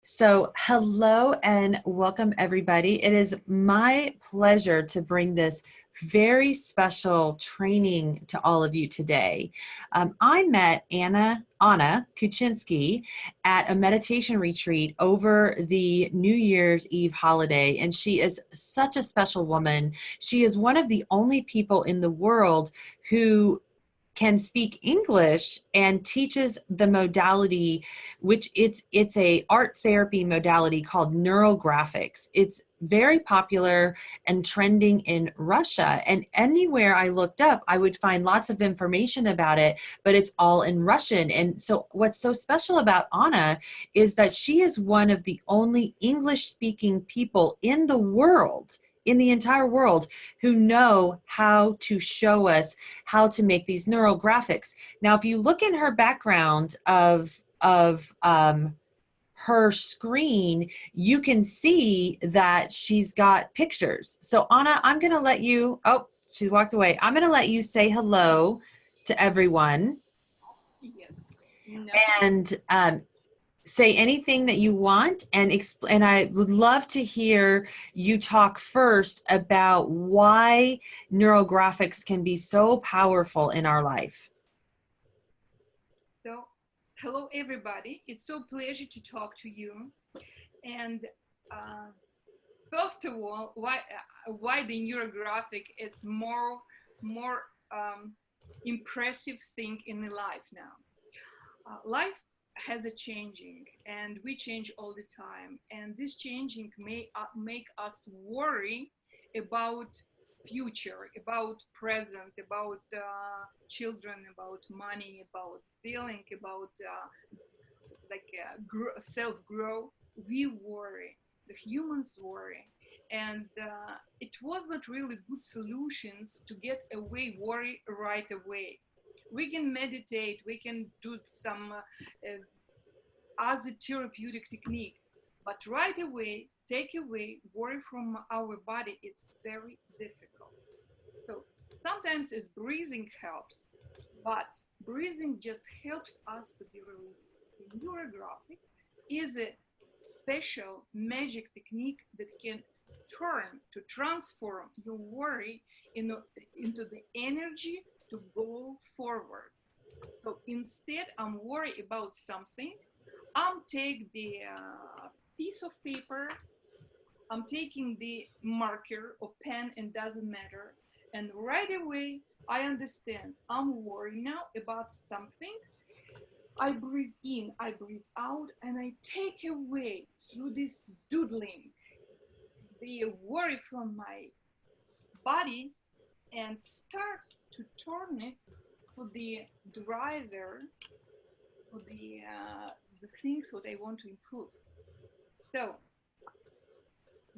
So, hello and welcome, everybody. It is my pleasure to bring this very special training to all of you today. I met Ana Kouchinsky at a meditation retreat over the New Year's Eve holiday, and she is such a special woman. She is one of the only people in the world who can speak English and teaches the modality, which it's a art therapy modality called Neurographics. It's very popular and trending in Russia. And anywhere I looked up, I would find lots of information about it, but it's all in Russian. And so what's so special about Ana is that she is one of the only English speaking people in the world, in the entire world, who know how to show us how to make these neurographics. Now, if you look in her background of her screen, you can see that she's got pictures. So Ana, I'm going to let you, oh, she walked away. I'm going to let you say hello to everyone. Yes. No. And say anything that you want, and I would love to hear you talk first about why neurographics can be so powerful in our life. So, hello everybody. It's so pleasure to talk to you. And first of all, why the neurographic? It's more impressive thing in the life now. Life has a changing, and we change all the time. And this changing may make us worry about future, about present, about children, about money, about feeling, about self growth. We worry. The humans worry. And it was not really good solutions to get away worry right away. We can meditate, we can do some other therapeutic technique, but right away take away worry from our body, it's very difficult. So sometimes it's breathing helps, but breathing just helps us to be released. The neurographic is a special magic technique that can transform your worry into the energy to go forward. So instead, I'm worried about something. I'm take the piece of paper. I'm taking the marker or pen, and doesn't matter. And right away, I understand I'm worried now about something. I breathe in, I breathe out, and I take away through this doodling the worry from my body and start to turn it for the driver, for the things that I want to improve. So,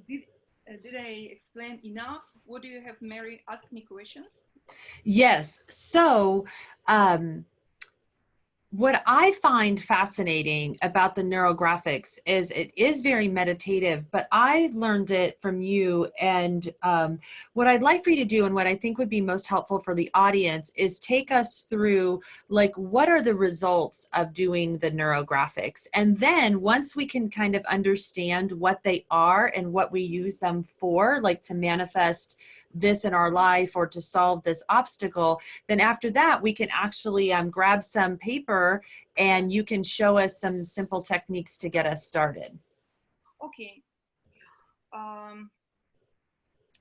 did did I explain enough? What do you have, Mary? Ask me questions. Yes. So, what I find fascinating about the neurographics is it is very meditative, but I learned it from you. And what I'd like for you to do, and what I think would be most helpful for the audience, is take us through, like, what are the results of doing the neurographics? And then once we can kind of understand what they are and what we use them for, like to manifest this in our life or to solve this obstacle, then after that we can actually grab some paper and you can show us some simple techniques to get us started. Okay. Um,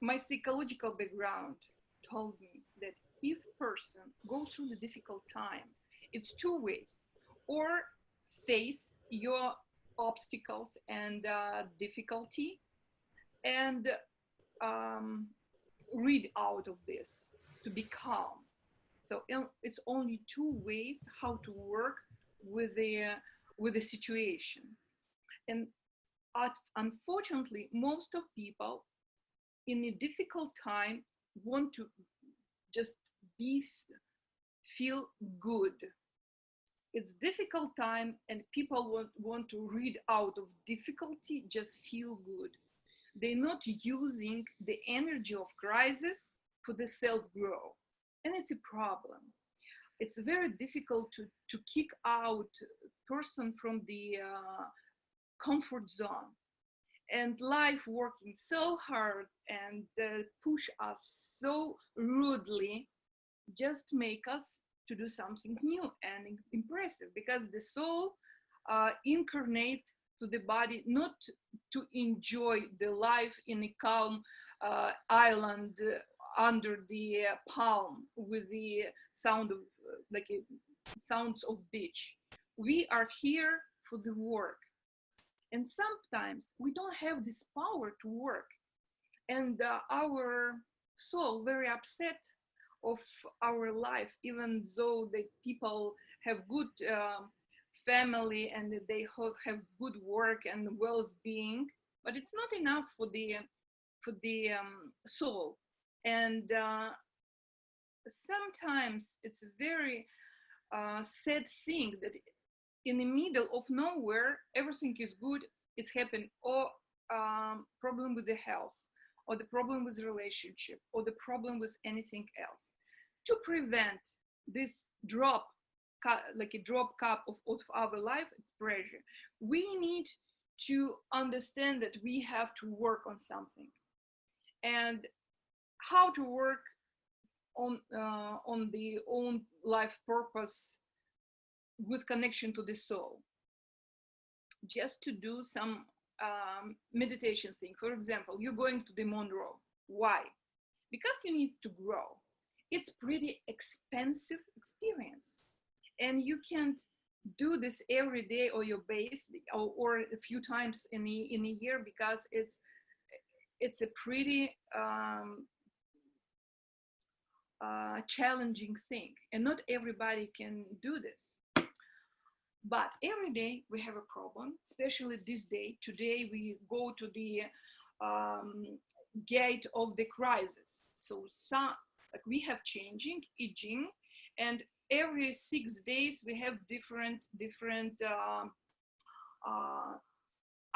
my psychological background told me that if a person goes through the difficult time, it's two ways: or face your obstacles and difficulty, and um, read out of this to be calm. So it's only two ways how to work with the situation. And unfortunately, most of people in a difficult time want to just be feel good. It's difficult time, and people want to read out of difficulty, just feel good. They're not using the energy of crisis for the self-growth, and it's a problem. It's very difficult to kick out person from the comfort zone, and life working so hard and push us so rudely just make us to do something new and impressive, because the soul incarnate to the body not to enjoy the life in a calm island under the palm with the sound of sounds of beach. We are here for the work, and sometimes we don't have this power to work, and our soul very upset of our life, even though the people have good family and they have good work and well-being, but it's not enough for the soul. And sometimes it's a very sad thing that in the middle of nowhere everything is good, it's happened, or problem with the health, or the problem with relationship, or the problem with anything else. To prevent this drop, like a drop cup of our life, it's pressure. We need to understand that we have to work on something, and how to work on the own life purpose with connection to the soul. Just to do some meditation thing. For example, you're going to the Monroe. Why? Because you need to grow. It's pretty expensive experience, and you can't do this every day or your base, or a few times in a year, because it's a pretty challenging thing, and not everybody can do this. But every day we have a problem, especially this day. Today we go to the gate of the crisis. So like we have changing, aging, and every 6 days we have different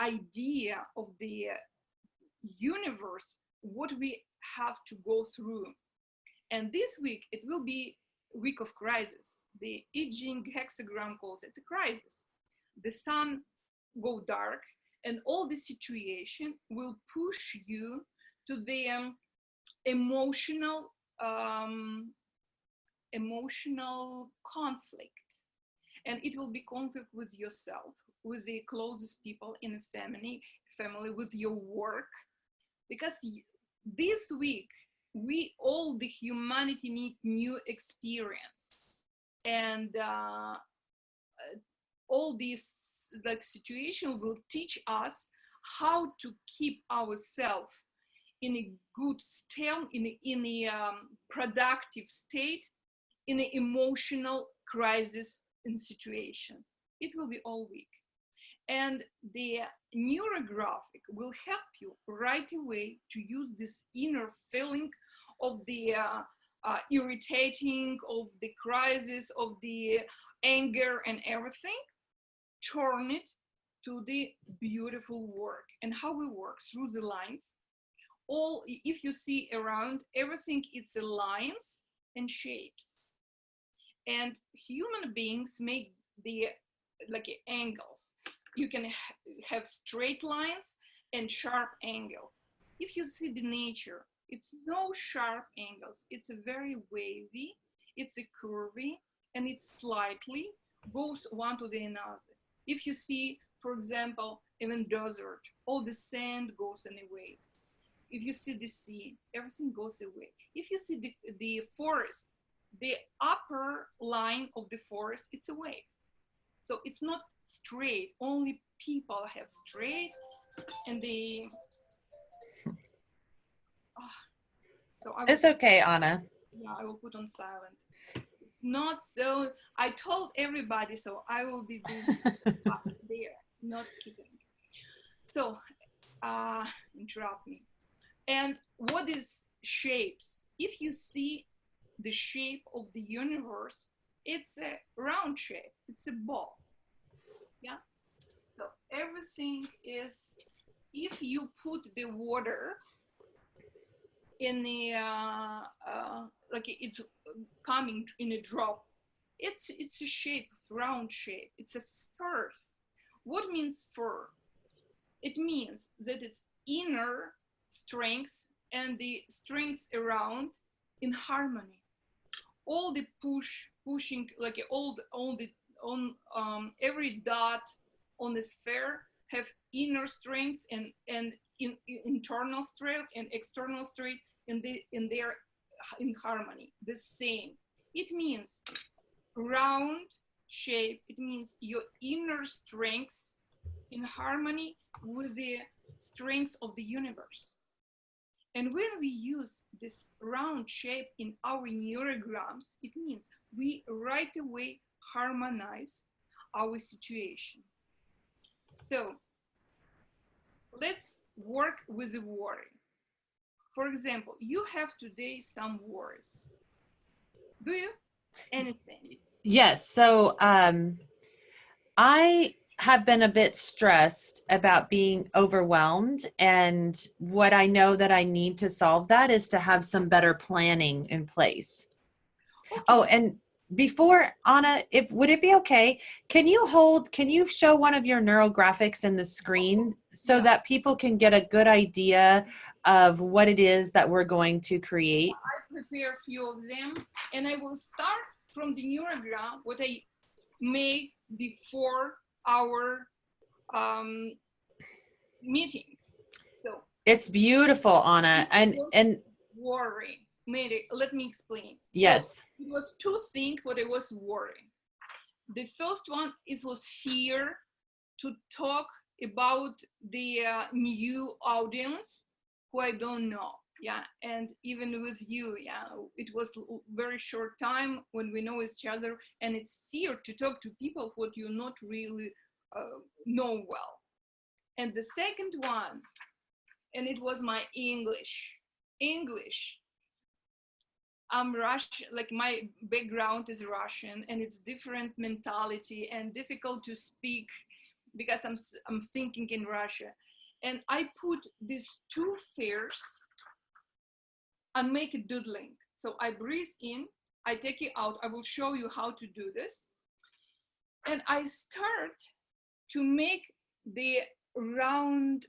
idea of the universe, what we have to go through. And this week it will be week of crisis. The aging hexagram calls it's a crisis. The sun go dark, and all the situation will push you to the emotional conflict, and it will be conflict with yourself, with the closest people in the family, with your work, because this week we all, the humanity, need new experience, and all these like situation will teach us how to keep ourselves in a good state, in a productive state, in an emotional crisis in situation. It will be all week. And the neurographic will help you right away to use this inner feeling of the irritating, of the crisis, of the anger and everything, turn it to the beautiful work. And how we work through the lines. All, if you see around, everything, it's lines and shapes. And human beings make the like angles. You can have straight lines and sharp angles. If you see the nature, it's no sharp angles. It's a very wavy, it's a curvy, and it slightly goes one to the another. If you see, for example, even desert, all the sand goes in the waves. If you see the sea, everything goes away. If you see the forest, the upper line of the forest, it's a wave. So it's not straight. Only people have straight, and they. So it's okay, Ana. Yeah, I will put on silent. It's not so. I told everybody, so I will be doing there, not kidding. So, interrupt me. And what is shapes? If you see the shape of the universe, it's a round shape. It's a ball. Yeah. So everything is. If you put the water in the like it's coming in a drop, it's a shape, round shape. It's a spheres. What means sphere? It means that it's inner strengths and the strengths around in harmony. All the pushing, like all the on every dot on the sphere have inner strengths and internal strength and external strength, and they're in harmony, the same. It means round shape. It means your inner strengths in harmony with the strengths of the universe. And when we use this round shape in our neurograms, it means we right away harmonize our situation. So let's work with the worry. For example, you have today some worries. Do you? Anything? Yes. So I have been a bit stressed about being overwhelmed, and what I know that I need to solve that is to have some better planning in place. Okay. Oh, and before, Ana, would it be okay? Can you show one of your neurographics in the screen so that people can get a good idea of what it is that we're going to create? I prepare a few of them, and I will start from the neurogram, what I made before our meeting. So it's beautiful, Ana, and worry. Mary, let me explain. Yes. So it was two things what I was worrying. The first one was fear to talk about the new audience who I don't know. Yeah, and even with you, yeah, it was very short time when we know each other, and it's fear to talk to people what you not really know well. And the second one, and it was my English. I'm Russian, like my background is Russian, and it's different mentality and difficult to speak because I'm thinking in Russia. And I put these two fears and make it doodling. So I breathe in, I take it out. I will show you how to do this. And I start to make the round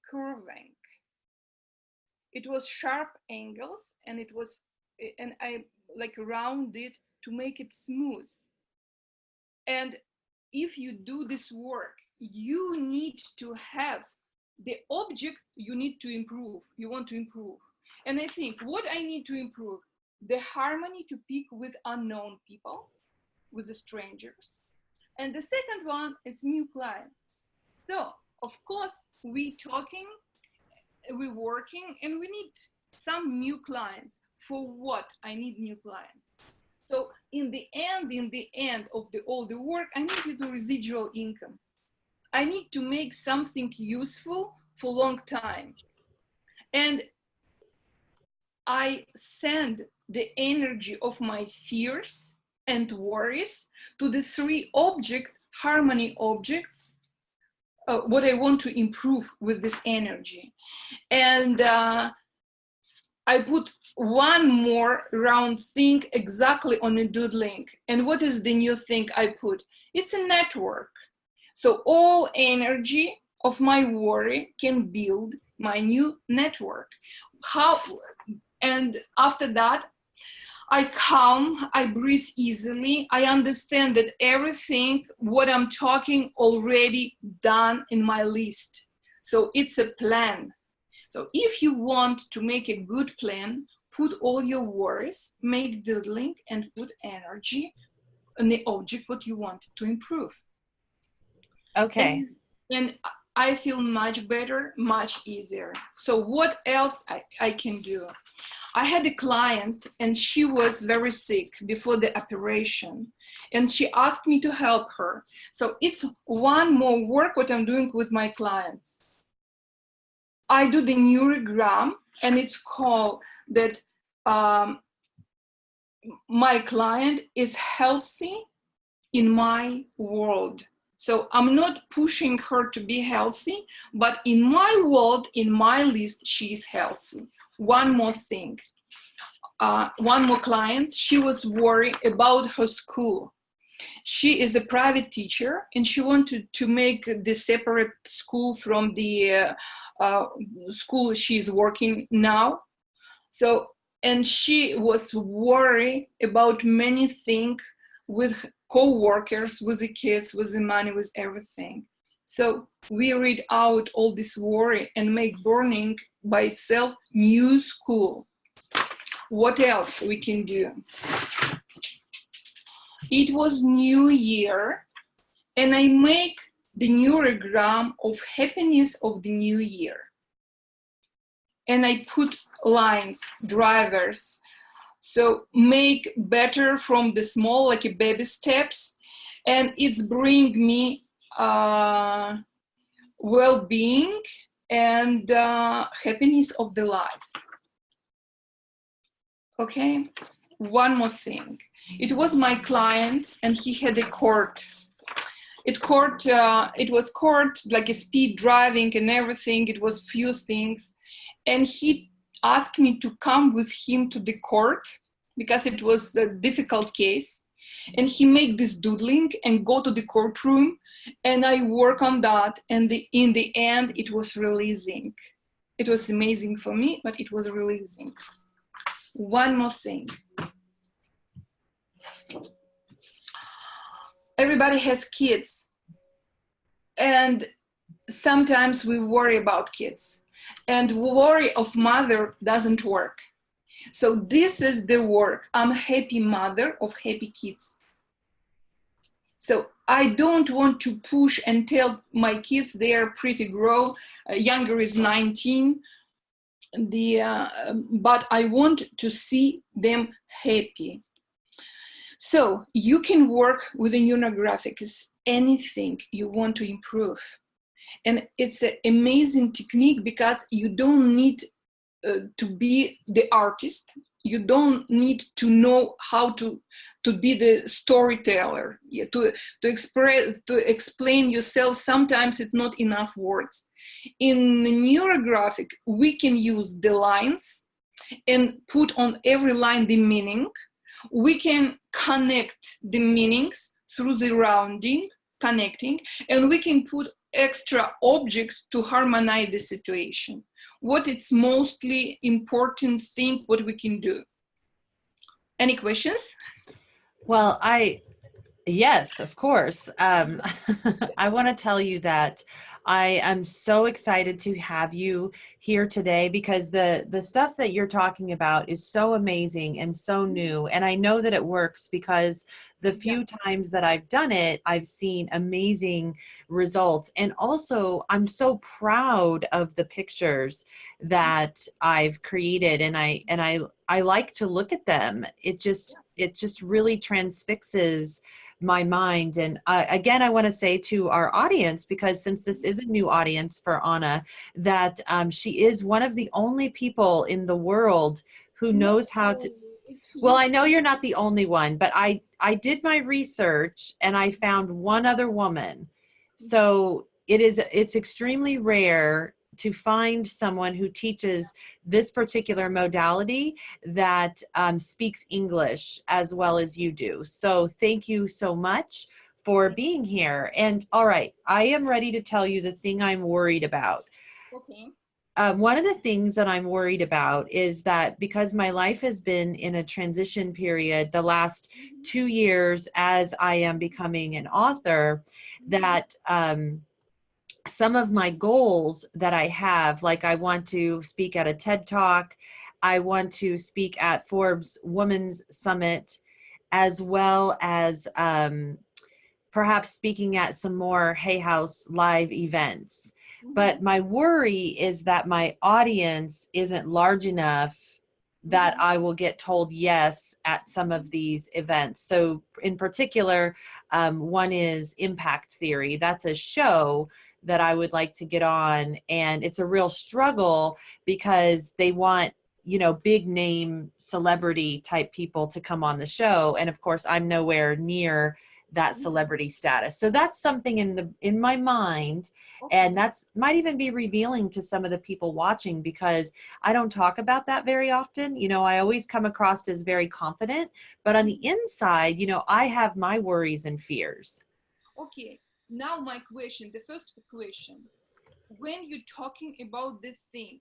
curving. It was sharp angles, and I like rounded to make it smooth. And if you do this work, you need to have the object you need to improve, you want to improve. And I think what I need to improve, the harmony to pick with unknown people, with the strangers. And the second one is new clients. So of course we talking, we're working, and we need some new clients. For what I need new clients? So in the end of all the work, I need the residual income. I need to make something useful for a long time. And I send the energy of my fears and worries to the three harmony objects, what I want to improve with this energy. And I put one more round thing exactly on a doodling. And what is the new thing I put? It's a network. So all energy of my worry can build my new network. And after that, I calm, I breathe easily. I understand that everything what I'm talking already done in my list. So it's a plan. So if you want to make a good plan, put all your worries, make doodling, and put energy on the object what you want to improve. Okay. And I feel much better, much easier. So what else I can do? I had a client, and she was very sick before the operation, and she asked me to help her. So it's one more work what I'm doing with my clients. I do the neurogram, and it's called that my client is healthy in my world. So I'm not pushing her to be healthy, but in my world, in my list, she is healthy. One more thing, one more client, she was worried about her school. She is a private teacher, and she wanted to make the separate school from the school she's working now. So, and she was worried about many things with co-workers, with the kids, with the money, with everything. So we read out all this worry and make burning by itself new school. What else we can do? It was New Year, and I make the neurogram of happiness of the new year. And I put lines, drivers. So make better from the small, like a baby steps, and it's bring me well-being and happiness of the life. Okay, one more thing. It was my client, and he had a court. It was court, like a speed driving and everything. It was few things. And he asked me to come with him to the court because it was a difficult case. And he made this doodling and go to the courtroom, and I work on that. And in the end, it was releasing. It was amazing for me, but it was releasing. One more thing. Everybody has kids, and sometimes we worry about kids, and worry of mother doesn't work. So this is the work. I'm a happy mother of happy kids. So I don't want to push and tell my kids they are pretty grown. Younger is 19. But I want to see them happy. So you can work with the Neurographics, anything you want to improve. And it's an amazing technique because you don't need to be the artist. You don't need to know how to be the storyteller, to explain yourself. Sometimes it's not enough words. In the Neurographic, we can use the lines and put on every line the meaning. We can connect the meanings through the rounding, connecting, and we can put extra objects to harmonize the situation. What is mostly important thing what we can do? Any questions? Well, yes, of course. I want to tell you that I am so excited to have you here today because the stuff that you're talking about is so amazing and so new. And I know that it works because the few times that I've done it, I've seen amazing results. And also, I'm so proud of the pictures that I've created, and I like to look at them. It just really transfixes my mind. And again, I want to say to our audience, because since this is a new audience for Ana, that she is one of the only people in the world who knows how to, well, I know you're not the only one, but I did my research and I found one other woman. So it's extremely rare to find someone who teaches this particular modality that speaks English as well as you do. So thank you so much for being here. And all right, I am ready to tell you the thing I'm worried about. Okay. One of the things that I'm worried about is that because my life has been in a transition period the last 2 years as I am becoming an author, that some of my goals that I have, like I want to speak at a TED Talk, I want to speak at Forbes Women's Summit, as well as perhaps speaking at some more Hay House live events. But my worry is that my audience isn't large enough that I will get told yes at some of these events. So in particular, one is Impact Theory. That's a show that I would like to get on. And it's a real struggle because they want, you know, big name celebrity type people to come on the show. And of course, I'm nowhere near that celebrity status. So that's something in my mind, and that's might even be revealing to some of the people watching, because I don't talk about that very often. You know, I always come across as very confident, but on the inside, you know, I have my worries and fears. Okay, now my question, the first question, when you're talking about this thing,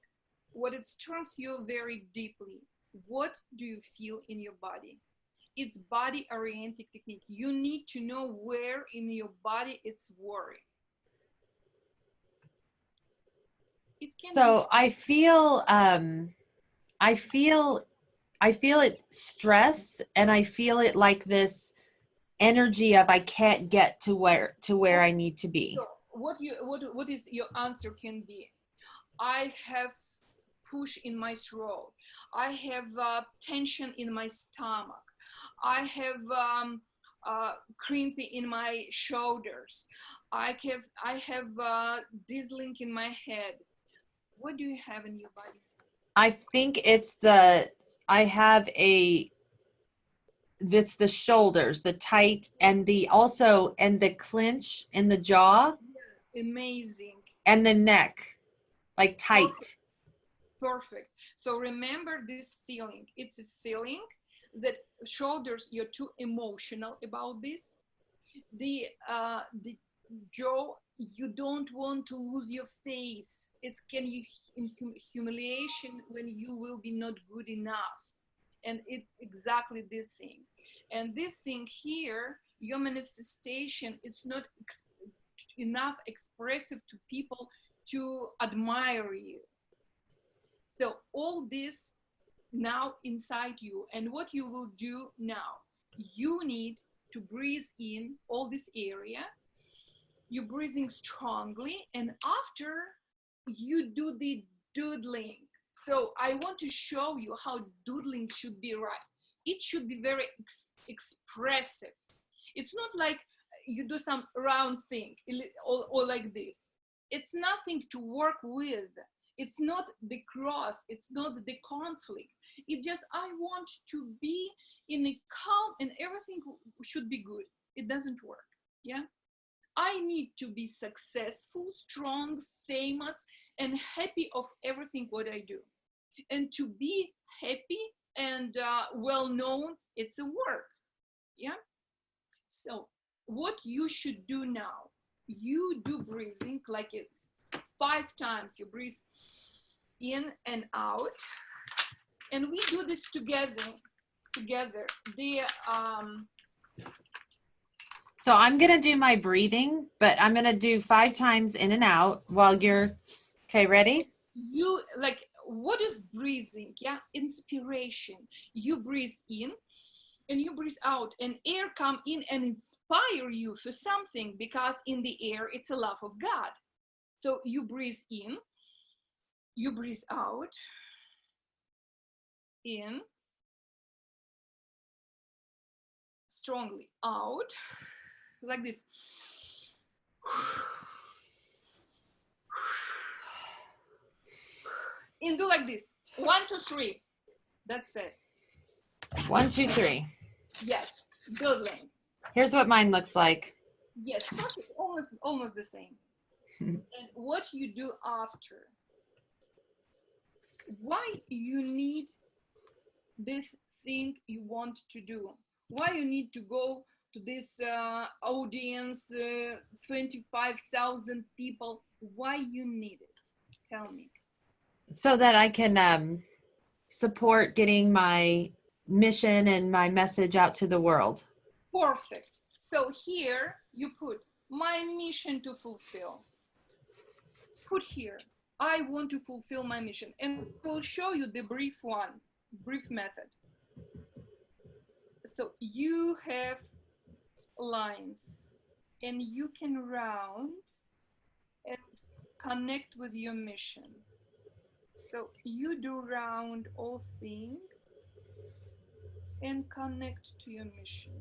what it turns you very deeply, what do you feel in your body? It's body oriented technique. You need to know where in your body it's worry. It can So I feel it stress, and I feel it like this energy of I can't get to where I need to be. So what is your answer can be? I have push in my throat. I have tension in my stomach. I have crimpy in my shoulders. I have dizzying in my head. What do you have in your body? I think it's it's the shoulders, the tight, and the clench in the jaw. Yeah, amazing. And the neck, like tight. Perfect. Perfect. So remember this feeling. It's a feeling that shoulders, you're too emotional about this. The jaw, you don't want to lose your face. It's can you in humiliation when you will be not good enough, and it's exactly this thing. And this thing here, your manifestation, it's not enough expressive to people to admire you. So all this now inside you, and what you will do now, you need to breathe in all this area. You're breathing strongly, and after you do the doodling. So I want to show you how doodling should be right. It should be very expressive. It's not like you do some round thing or like this. It's nothing to work with. It's not the cross. It's not the conflict. It just, I want to be in a calm and everything should be good. It doesn't work. Yeah. I need to be successful, strong, famous, and happy of everything what I do. And to be happy and well known, it's a work. Yeah. So what you should do now, you do breathing like it 5 times. You breathe in and out, and we do this together. So I'm going to do my breathing, but I'm going to do 5 times in and out while you're, okay, ready? You like, what is breathing? Yeah, inspiration. You breathe in and you breathe out, and air come in and inspire you for something, because in the air, it's a love of God. So you breathe in, you breathe out, in, strongly out, like this. And do like this. 1, 2, 3. That's it. 1, 2, 3. Yes, doodling. Here's what mine looks like. Yes, almost the same. And what you do after? Why you need this thing you want to do? Why you need to go to this audience, 25,000 people? Why you need it? Tell me. So that I can support getting my mission and my message out to the world. Perfect. So here you put my mission to fulfill. Put here, I want to fulfill my mission, and we'll show you the brief method. So you have lines, and you can round and connect with your mission. So you do round all things and connect to your mission.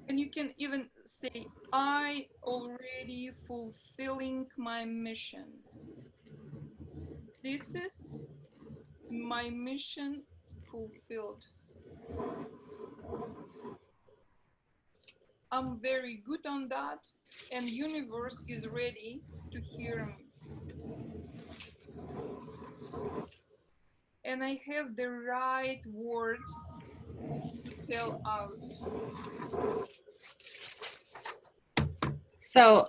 And you can even say, I already fulfilling my mission. This is my mission fulfilled. I'm very good on that, and universe is ready to hear me. And I have the right words to tell out. So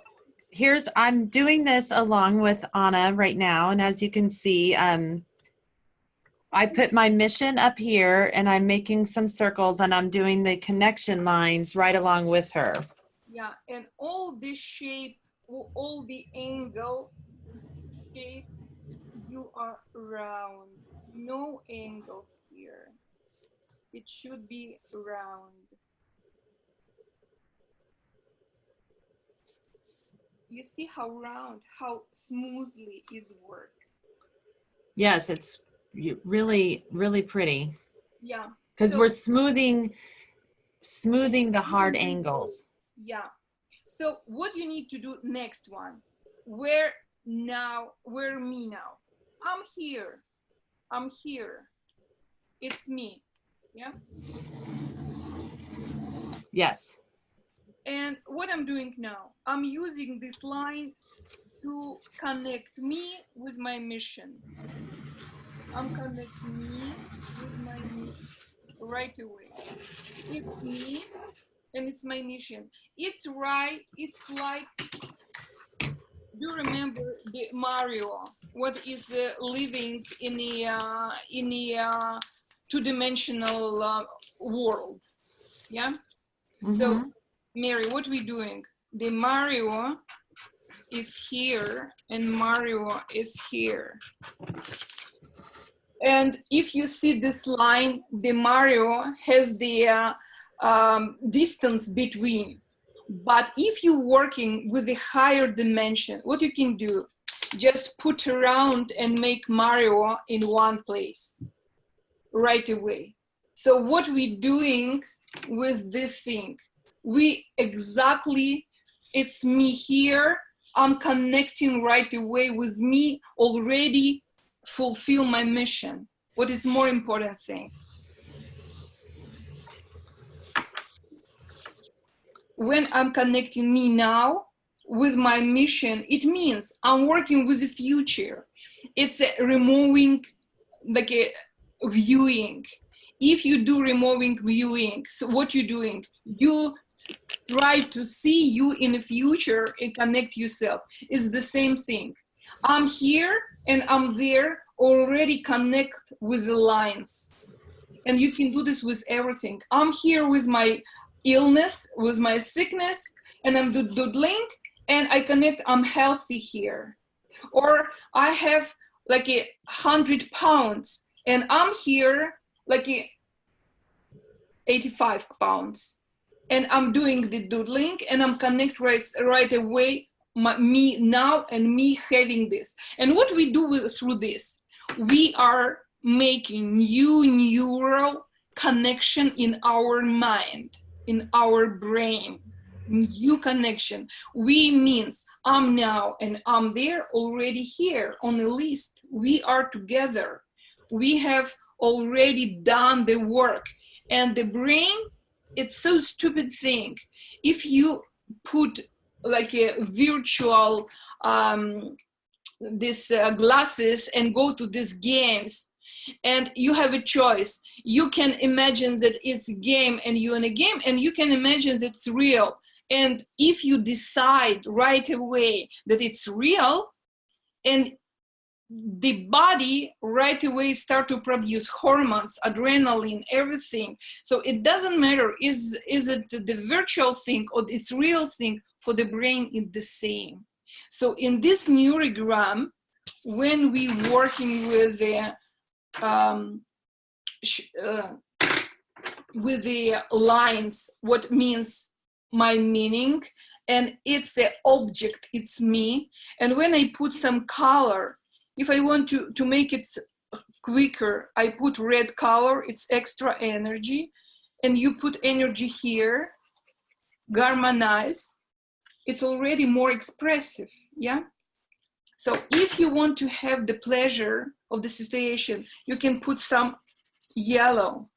I'm doing this along with Ana right now. And as you can see, I put my mission up here and I'm making some circles and I'm doing the connection lines right along with her. Yeah, and all this shape, all the angle shape, you are round. No angles here. It should be round. You see how round, how smoothly is work. Yes, it's really, really pretty. Yeah. Because So, we're smoothing the hard angles. yeah. So what you need to do next one, where me now? I'm here. I'm here. It's me. Yeah. Yes. And what I'm doing now, I'm using this line to connect me with my mission. I'm connecting me with my mission right away. It's me and it's my mission. It's right. It's like, do you remember the Mario? What is living in a two-dimensional world? Yeah. Mm-hmm. So, Mary, what we doing? The Mario is here and Mario is here. And if you see this line, the Mario has the distance between. But if you're working with the higher dimension, what you can do, just put around and make Mario in one place right away. So what we're doing with this thing, it's me here, I'm connecting right away with me, already fulfill my mission. What is more important thing? When I'm connecting me now with my mission, it means I'm working with the future. It's removing, like a viewing. If you do removing viewing, so what you're doing, you try to see you in the future and connect yourself. It's the same thing. I'm here and I'm there, already connect with the lines. And you can do this with everything. I'm here with my illness, with my sickness, and I'm doodling, and I connect, I'm healthy here. Or I have like 100 pounds, and I'm here like 85 pounds. And I'm doing the doodling, and I'm connect right away, me now and me having this. And what we do through this, we are making new neural connection in our mind, in our brain, new connection. We means I'm now and I'm there, already here on the list. We are together. We have already done the work. And the brain, it's so stupid thing. If you put like a virtual glasses and go to these games, and you have a choice. You can imagine that it's a game and you're in a game, and you can imagine that it's real. And if you decide right away that it's real, and the body right away start to produce hormones, adrenaline, everything. So it doesn't matter, is it the virtual thing or it's real thing, for the brain it's the same. So in this neurogram, when we working with the lines, what means my meaning, and it's an object, it's me. And when I put some color, if I want to make it quicker, I put red color, it's extra energy. And you put energy here, harmonize, it's already more expressive, yeah? So if you want to have the pleasure of the situation, you can put some yellow.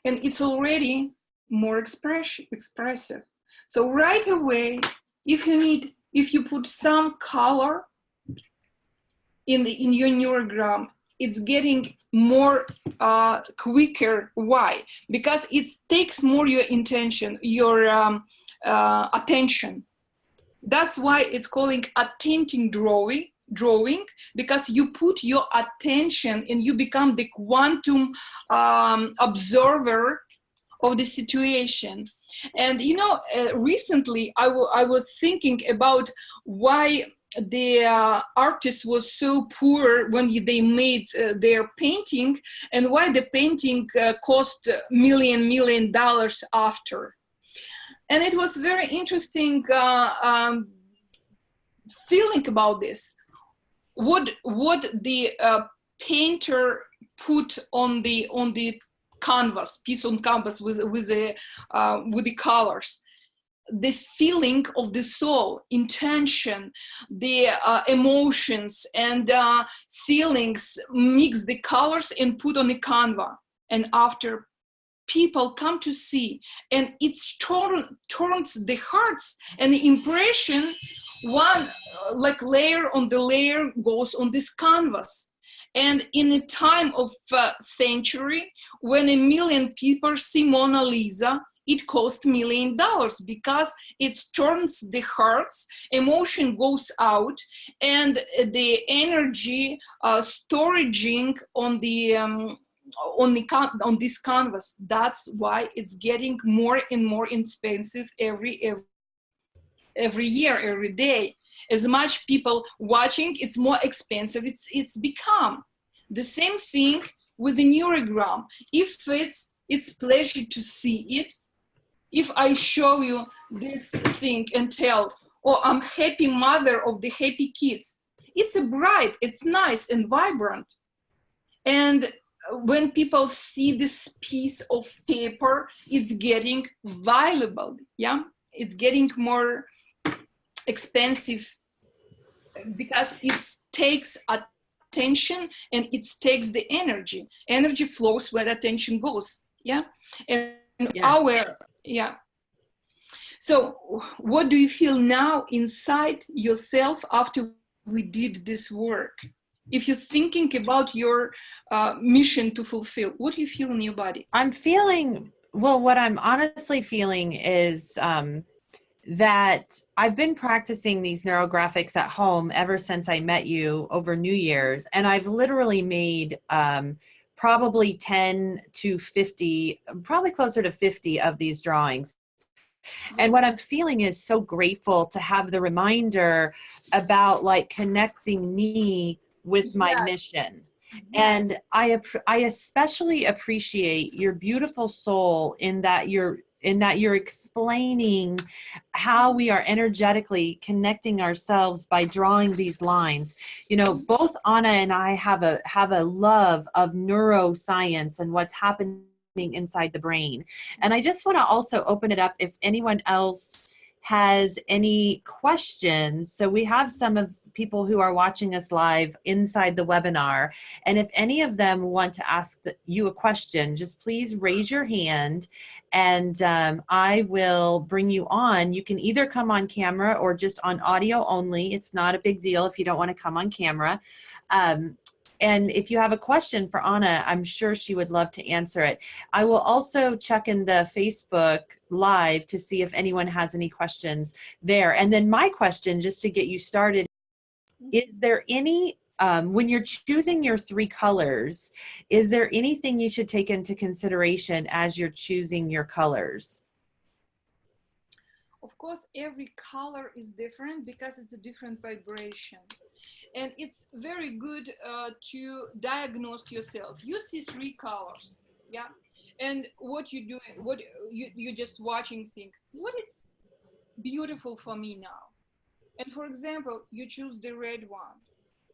And it's already more expressive. So right away, if you put some color in your neurogram, it's getting more quicker. Why? Because it takes more your intention, your attention. That's why it's calling attention drawing, because you put your attention and you become the quantum observer of the situation. And recently I was thinking about why the artist was so poor when they made their painting, and why the painting cost million dollars after. And it was very interesting feeling about this. What the painter put on the piece on canvas with the colors, the feeling of the soul, intention, the emotions and feelings, mix the colors and put on the canvas. And after, people come to see, and it turns the hearts and the impression, one like layer on the layer goes on this canvas. And in a time of century, when 1 million people see Mona Lisa, it costs $1 million, because it turns the hearts, emotion goes out, and the energy storaging on this canvas. That's why it's getting more and more expensive every year, every day. As much people watching, it's more expensive. It's become the same thing with the neurogram. If it's pleasure to see it, if I show you this thing and tell, oh, I'm happy mother of the happy kids, it's a bright, it's nice and vibrant. And when people see this piece of paper, it's getting valuable, yeah? It's getting more expensive, because it takes attention and it takes the energy. Energy flows where attention goes, yeah? And Yes. yeah. So what do you feel now inside yourself after we did this work? If you're thinking about your mission to fulfill, what do you feel in your body? I'm feeling, well, what I'm honestly feeling is that I've been practicing these neurographics at home ever since I met you over New Year's. And I've literally made probably 10 to 50, probably closer to 50 of these drawings. And what I'm feeling is so grateful to have the reminder about like connecting me with my mission. And I especially appreciate your beautiful soul in that you're explaining how we are energetically connecting ourselves by drawing these lines. You know, both Ana and I have a love of neuroscience and what's happening inside the brain. And I just want to also open it up if anyone else has any questions. So we have some of people who are watching us live inside the webinar. And if any of them want to ask you a question, just please raise your hand and I will bring you on. You can either come on camera or just on audio only. It's not a big deal if you don't want to come on camera. And if you have a question for Ana, I'm sure she would love to answer it. I will also check in the Facebook Live to see if anyone has any questions there. And then my question, just to get you started, is there any, when you're choosing your 3 colors, is there anything you should take into consideration as you're choosing your colors? Of course, every color is different because it's a different vibration. And it's very good to diagnose yourself. You see 3 colors, yeah? And what you do, what you're just watching, think, what is beautiful for me now? And for example, you choose the red one.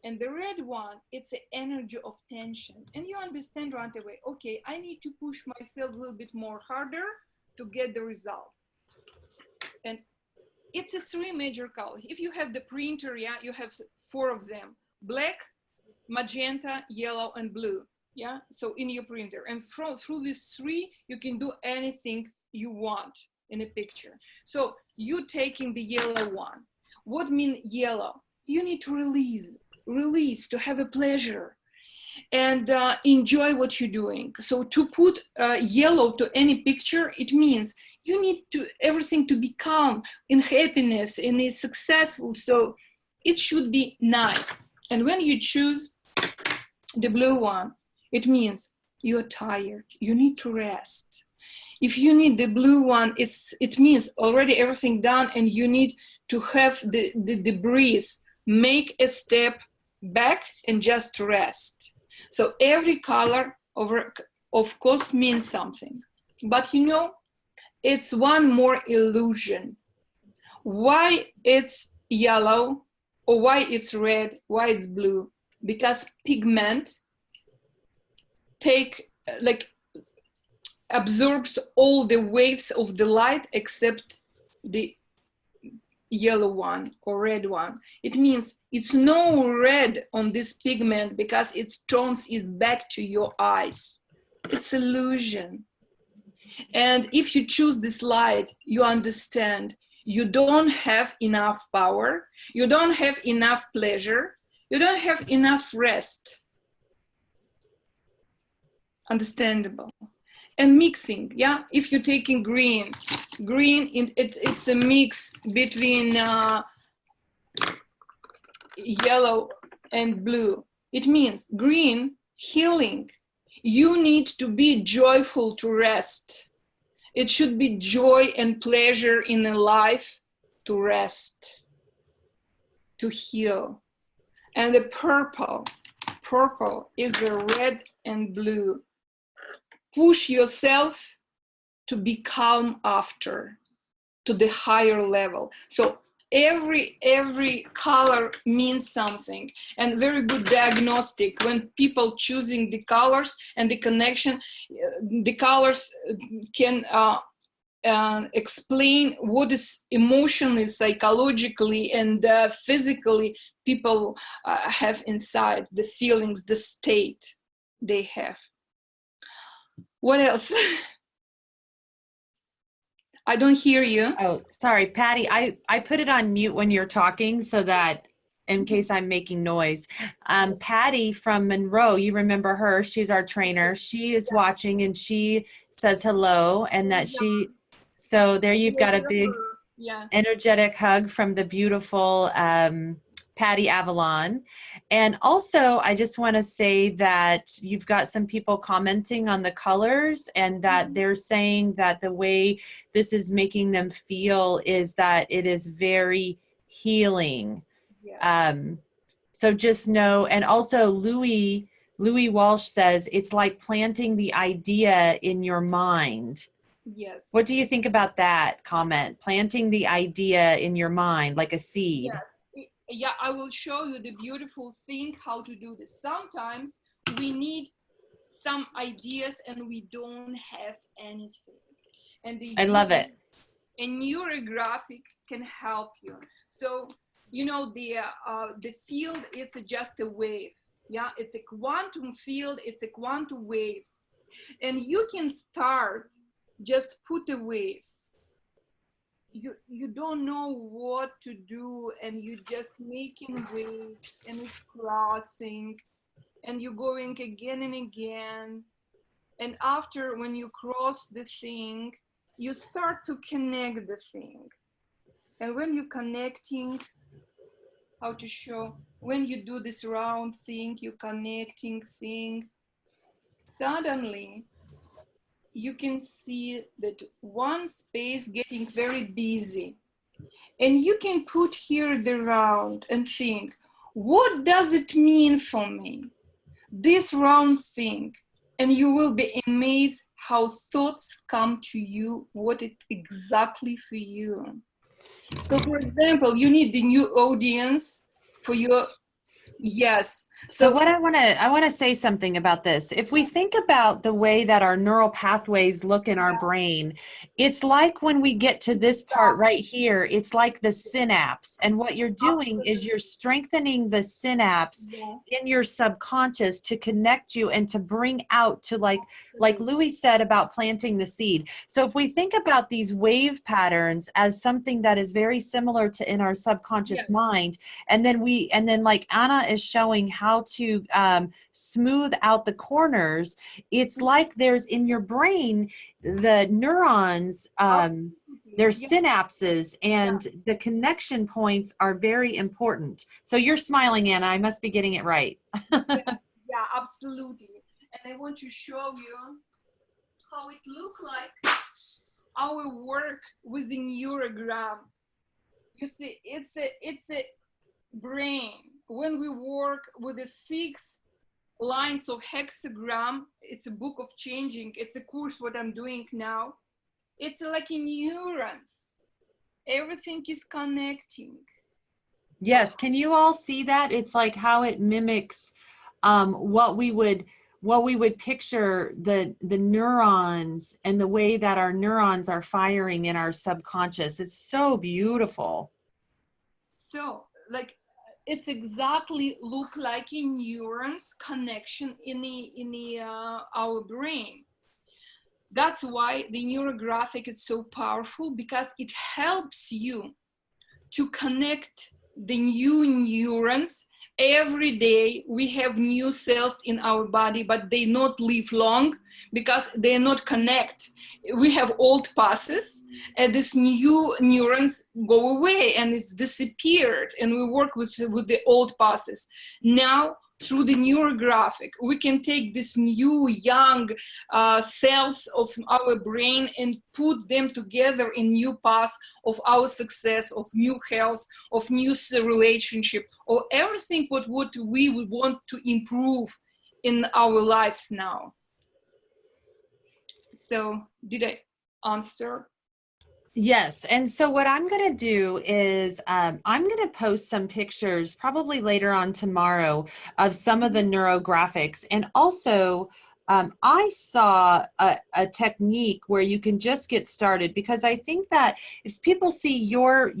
And the red one, it's an energy of tension. And you understand right away, okay, I need to push myself a little bit more harder to get the result. And it's a 3 major colors. If you have the printer, yeah, you have 4 of them: black, magenta, yellow, and blue. Yeah, so in your printer, and through these 3, you can do anything you want in a picture. So you taking the yellow one. What mean yellow? You need to release, to have a pleasure and enjoy what you're doing. So to put yellow to any picture, it means you need to everything to be calm, in happiness, and is successful. So it should be nice. And when you choose the blue one, it means you're tired, you need to rest. If you need the blue one, it means already everything done, and you need to have the breeze, make a step back and just rest. So every color, of course, means something. But you know, it's one more illusion. Why it's yellow, or why it's red, why it's blue? Because pigment absorbs all the waves of the light except the yellow one or red one. It means it's no red on this pigment because it turns it back to your eyes. It's illusion. And if you choose this light, you understand you don't have enough power, you don't have enough pleasure, you don't have enough rest. Understandable. And mixing, yeah, if you're taking green, it's a mix between yellow and blue. It means green, healing. You need to be joyful to rest. It should be joy and pleasure in a life to rest, to heal. And the purple is the red and blue. Push yourself to be calm after, to the higher level. So every color means something, and very good diagnostic when people choosing the colors and the connection. The colors can explain what is emotionally, psychologically, and physically people have inside, the feelings, the state they have. What else? I don't hear you. Oh, sorry, Patty. I put it on mute when you're talking so that in case I'm making noise. Patty from Monroe, you remember her? She's our trainer. She is watching and she says hello, and that she, so there you've got a big energetic hug from the beautiful Patty Avalon. And also, I just want to say that you've got some people commenting on the colors, and that they're saying that the way this is making them feel is that it is very healing. Yes. So just know, and also Louis Walsh says it's like planting the idea in your mind. Yes. What do you think about that comment? Planting the idea in your mind like a seed. Yes. Yeah, I will show you the beautiful thing how to do this. Sometimes we need some ideas and we don't have anything. And I love it. A neurographic can help you. So, you know, the field, it's just a wave. Yeah, it's a quantum field, it's a quantum waves. And you can start, just put the waves. You don't know what to do, and you just making waves, and it's crossing, and you're going again and again. And after, when you cross the thing, you start to connect the thing. And when you're connecting, how to show, when you do this round thing, you connecting thing, suddenly you can see that one space getting very busy. And you can put here the round and think, what does it mean for me? This round thing. And you will be amazed how thoughts come to you, what it exactly for you. So for example, you need the new audience for your, yes, So So what I want to say something about this. If we think about the way that our neural pathways look in our yeah, brain, it's like when we get to this part right here, it's like the synapse. And what you're doing is absolutely. you're strengthening the synapse Yeah, in your subconscious to connect you and to bring out to like absolutely. Louis said about planting the seed. So if we think about these wave patterns as something that is very similar to in our subconscious Yes. mind, and then like Anna is showing how to smooth out the corners. It's like there's in your brain the neurons, Absolutely. there's Yeah. synapses, Yeah. and the connection points are very important. So you're smiling, Anna, I must be getting it right. Yeah. Yeah. Absolutely. And I want to show you how it look like our work with the neurogram. You see, it's a brain. When we work with the 6 lines of hexagram, it's a book of changing. It's a course what I'm doing now. It's like a neurons. Everything is connecting. Yes, can you all see that? It's like how it mimics what we would picture the neurons and the way that our neurons are firing in our subconscious. It's so beautiful. So, like, it's exactly look like a neurons connection in the our brain. That's why the neurographic is so powerful, because it helps you to connect the new neurons. Every day we have new cells in our body, but they not live long because they not connect. We have old passes and these new neurons go away and it's disappeared, and we work with the old passes. Now through the neurographic, we can take these new young cells of our brain and put them together in new paths of our success, of new health, of new relationship, or everything what we would want to improve in our lives now. So did I answer? Yes. And so what I'm going to do is I'm going to post some pictures probably later on tomorrow of some of the neurographics. And also, I saw a technique where you can just get started, because I think that if people see your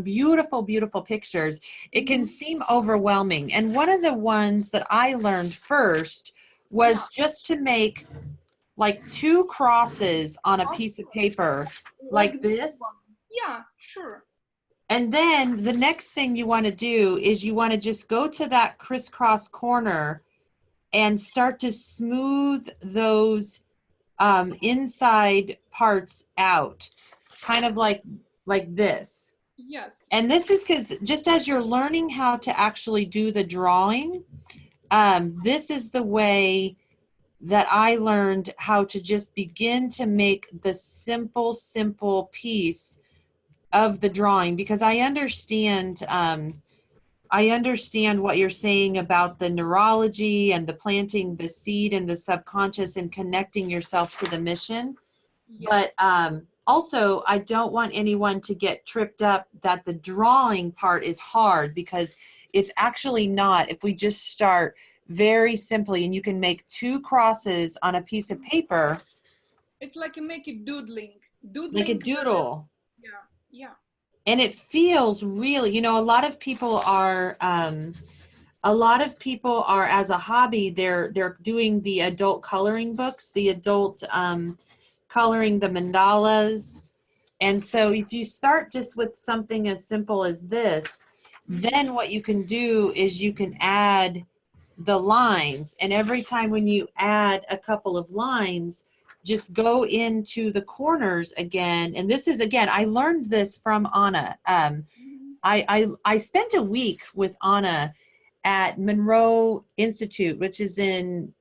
beautiful, beautiful pictures, it can seem overwhelming. And one of the ones that I learned first Yeah, was just to make like 2 crosses on a piece of paper like like this this. one. Yeah, sure. And then the next thing you want to do is you want to just go to that crisscross corner and start to smooth those inside parts out, kind of like this. Yes. And this is because just as you're learning how to actually do the drawing, this is the way that I learned how to just begin to make the simple piece of the drawing, because I understand what you're saying about the neurology and the planting the seed in the subconscious and connecting yourself to the mission. But Yes. also, I don't want anyone to get tripped up that the drawing part is hard, because it's actually not. If we just start very simply, and you can make 2 crosses on a piece of paper, It's like you make it doodling. like a Doodling. doodle. Yeah. Yeah. And it feels really, a lot of people are as a hobby, they're doing the adult coloring books, the adult coloring the mandalas. And so if you start just with something as simple as this, then what you can do is you can add the lines. And every time when you add a couple of lines, just go into the corners again. And this is, again, I learned this from Anna. I spent a week with Anna at Monroe Institute, which is in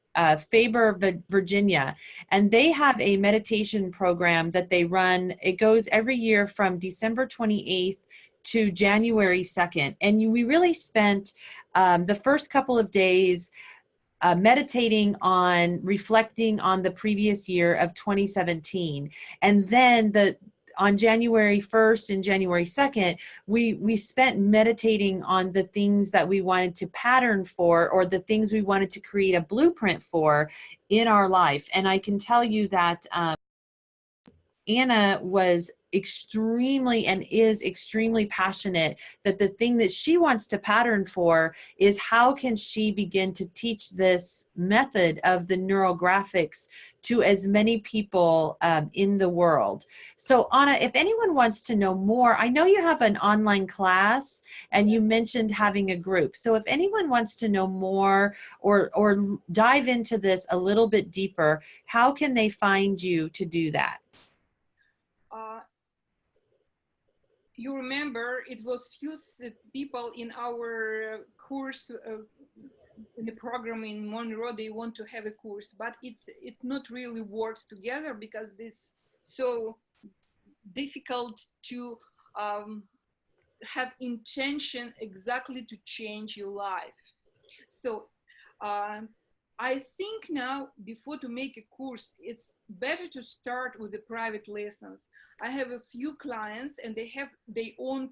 Faber, Virginia, and they have a meditation program that they run. It goes every year from December 28th to January 2nd, and we really spent the first couple of days meditating on reflecting on the previous year of 2017, and then on January 1st and January 2nd, we spent meditating on the things that we wanted to pattern for, or the things we wanted to create a blueprint for in our life. And I can tell you that Anna was extremely and is extremely passionate that the thing that she wants to pattern for is how can she begin to teach this method of the neurographics to as many people in the world. So Anna, if anyone wants to know more, I know you have an online class and you mentioned having a group. So if anyone wants to know more or dive into this a little bit deeper, how can they find you to do that? You remember it was few people in our course in the program in Monroe. They want to have a course, but it not really works together because this so difficult to have intention exactly to change your life. So I think now, before to make a course, it's better to start with the private lessons. I have a few clients and they have their own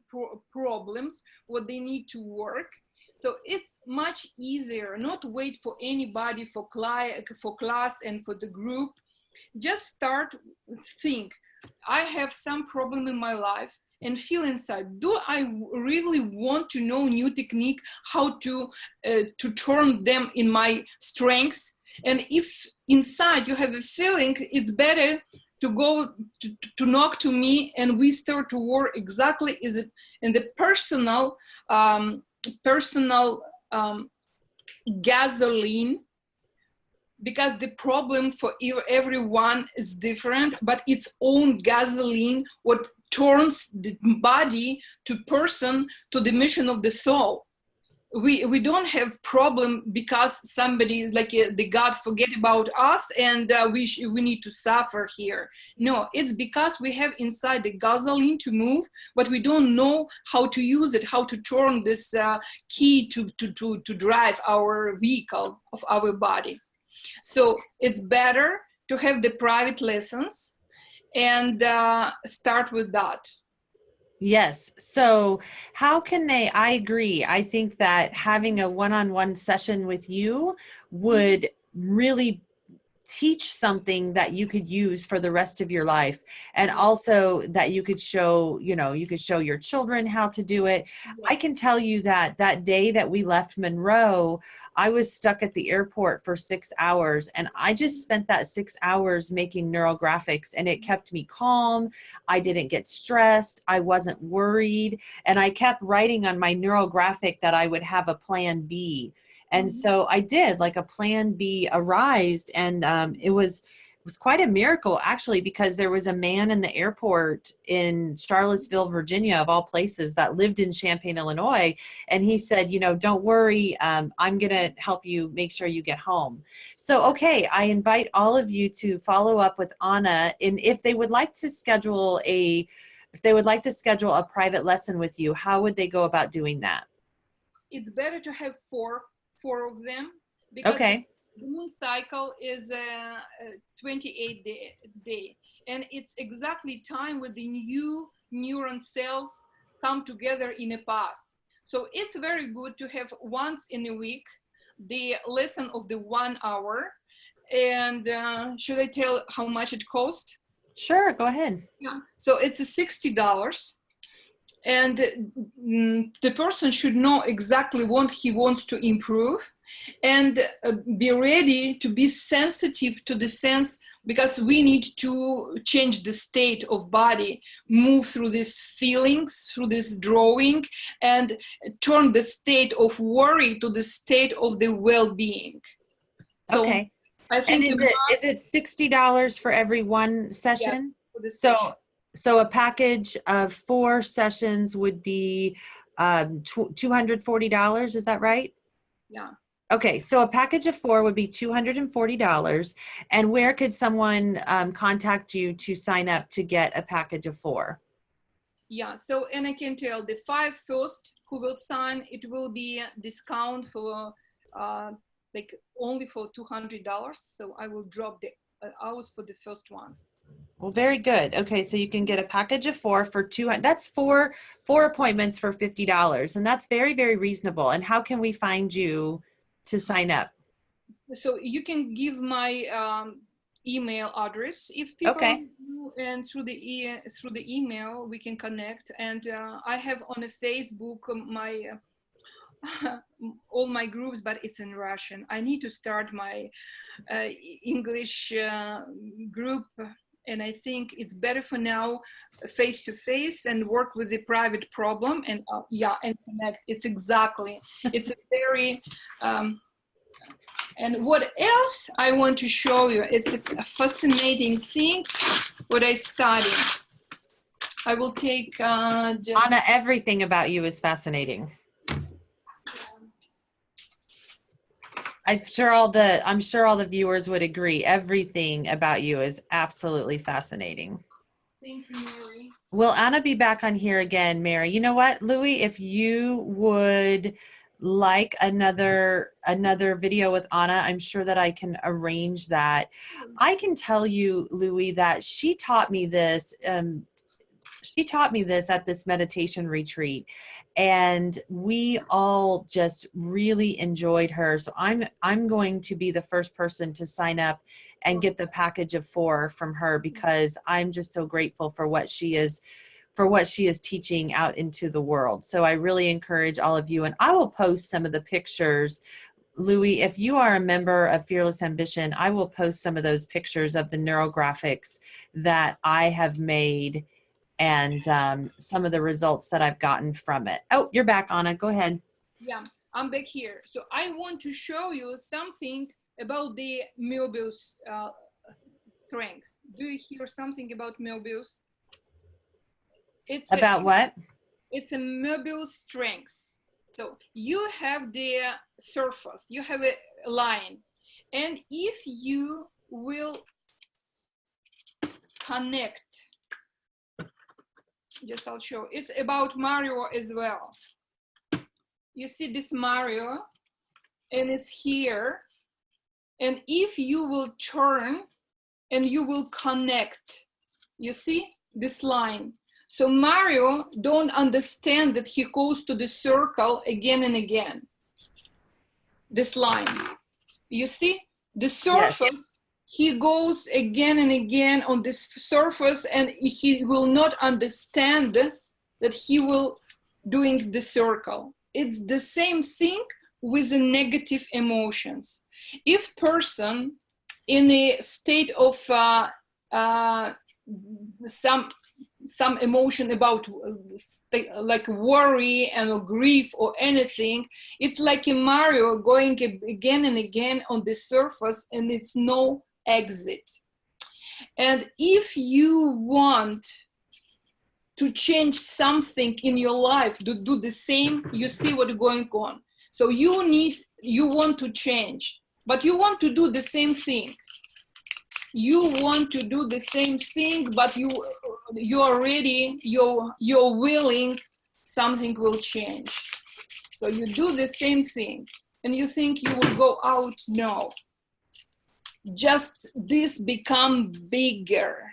problems, what they need to work. So it's much easier not wait for anybody for class and for the group. Just start, think, I have some problem in my life, and feel inside, do I really want to know new technique, how to turn them in my strengths? And if inside you have a feeling, it's better to go to knock to me, and we start to work exactly is it in the personal gasoline, because the problem for everyone is different, but its own gasoline, what turns the body to person to the mission of the soul. We don't have problem because somebody is like the God forget about us and we need to suffer here. No, it's because we have inside the gasoline to move, but we don't know how to use it, how to turn this key to drive our vehicle of our body. So it's better to have the private lessons and start with that. Yes. So how can they, I agree. I think that having a one-on-one session with you would really teach something that you could use for the rest of your life. And also that you could show, you could show your children how to do it. Yes. I can tell you that that day that we left Monroe, I was stuck at the airport for 6 hours, and I just spent that 6 hours making neurographics, and it kept me calm. I didn't get stressed. I wasn't worried. And I kept writing on my neurographic that I would have a plan B. And so I did, like a plan B arised, and it was quite a miracle actually, because there was a man in the airport in Charlottesville, Virginia, of all places, that lived in Champaign, Illinois. And he said, don't worry, I'm going to help you make sure you get home. So, okay, I invite all of you to follow up with Anna. And if they would like to schedule a private lesson with you, how would they go about doing that? It's better to have four of them, because okay. The moon cycle is 28 day, and it's exactly time when the new neuron cells come together in a path. So it's very good to have once in a week the lesson of the 1 hour. And should I tell how much it costs? Sure, go ahead. Yeah, so it's $60. And the person should know exactly what he wants to improve, and be ready to be sensitive to the sense, because we need to change the state of body, move through these feelings, through this drawing, and turn the state of worry to the state of the well-being. So okay. I think and is it $60 for every one session? Yeah, So a package of 4 sessions would be $240. Is that right? Yeah. Okay, so a package of 4 would be $240. And where could someone contact you to sign up to get a package of 4? Yeah, so, and I can tell the 5 first who will sign, it will be a discount for like only for $200. So I will drop the out for the first ones. Well, very good. Okay, so you can get a package of 4 for 200. That's four appointments for $50, and that's very, very reasonable. And how can we find you to sign up? So you can give my email address if people Okay. and through the email we can connect. And I have on a Facebook my all my groups, but it's in Russian. I need to start my English group, and I think it's better for now face to face and work with the private problem and and connect. It's a very and what else I want to show you, it's a fascinating thing what I studied. I will take just Anna, everything about you is fascinating. I'm sure all the viewers would agree. Everything about you is absolutely fascinating. Thank you, Mary. Will Anna be back on here again, Mary? You know what, Louis, if you would like another video with Anna, I'm sure that I can arrange that. I can tell you, Louis, that she taught me this at this meditation retreat, and we all just really enjoyed her. So I'm going to be the first person to sign up and get the package of 4 from her, because I'm just so grateful for what she is teaching out into the world. So I really encourage all of you, and I will post some of the pictures. Louis, if you are a member of Fearless Ambition, I will post some of those pictures of the neurographics that I have made and some of the results that I've gotten from it. Oh, you're back, Anna. Go ahead. Yeah, I'm back here. So I want to show you something about the Möbius strengths. Do you hear something about Möbius? It's about what? It's a Möbius strengths. So you have the surface, you have a line, and if you will connect, just I'll show. It's about Mario as well. You see this Mario, and it's here. And if you will turn and you will connect, you see this line. So Mario don't understand that he goes to the circle again and again. This line, you see the surface. Yes. He goes again and again on this surface, and he will not understand that he will doing the circle. It's the same thing with the negative emotions. If person in a state of some emotion about like worry and grief or anything, it's like a Mario going again and again on the surface, and it's no exit. And if you want to change something in your life, to do the same, you see what's going on. So you want to change, but you want to do the same thing. You want to do the same thing, but you're ready, you're willing, something will change. So you do the same thing, and you think you will go out. No. Just this become bigger.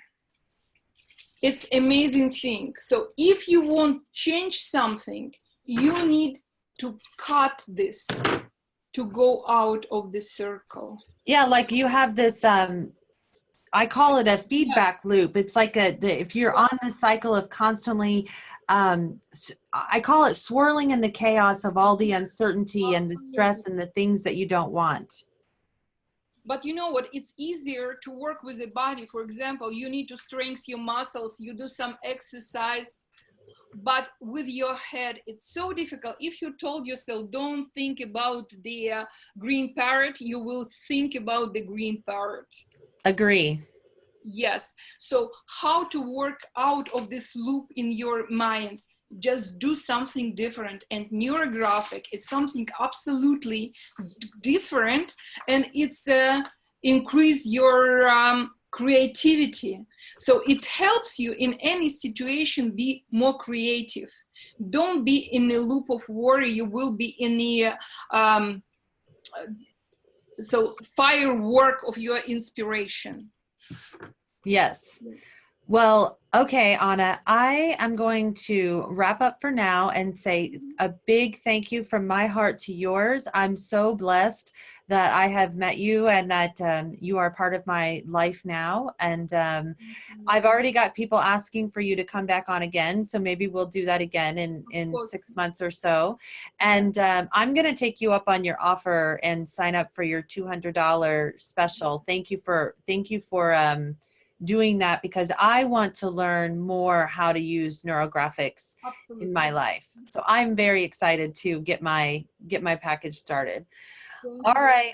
It's amazing thing. So if you want to change something, you need to cut this to go out of the circle. Yeah, like you have this I call it a feedback loop. It's like if you're on the cycle of constantly, I call it swirling in the chaos of all the uncertainty and the stress and the things that you don't want. But you know what? It's easier to work with the body. For example, you need to strengthen your muscles. You do some exercise. But with your head, it's so difficult. If you told yourself, don't think about the green parrot, you will think about the green parrot. Agree. Yes. So how to work out of this loop in your mind? Just do something different. And neurographic, it's something absolutely different, and it's increase your creativity. So it helps you in any situation be more creative. Don't be in a loop of worry. You will be in the so firework of your inspiration. Yes. Well, okay, Anna, I am going to wrap up for now and say a big thank you from my heart to yours. I'm so blessed that I have met you and that you are part of my life now. And I've already got people asking for you to come back on again. So maybe we'll do that again in course. 6 months or so. And I'm going to take you up on your offer and sign up for your $200 special. Thank you for doing that, because I want to learn more how to use neurographics in my Absolutely. life. So I'm very excited to get my package started. Thank All you. right.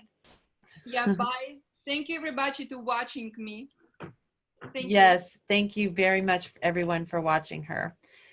Yeah, bye. Thank you everybody to watching me. Thank you. Yes. Thank you very much everyone for watching her.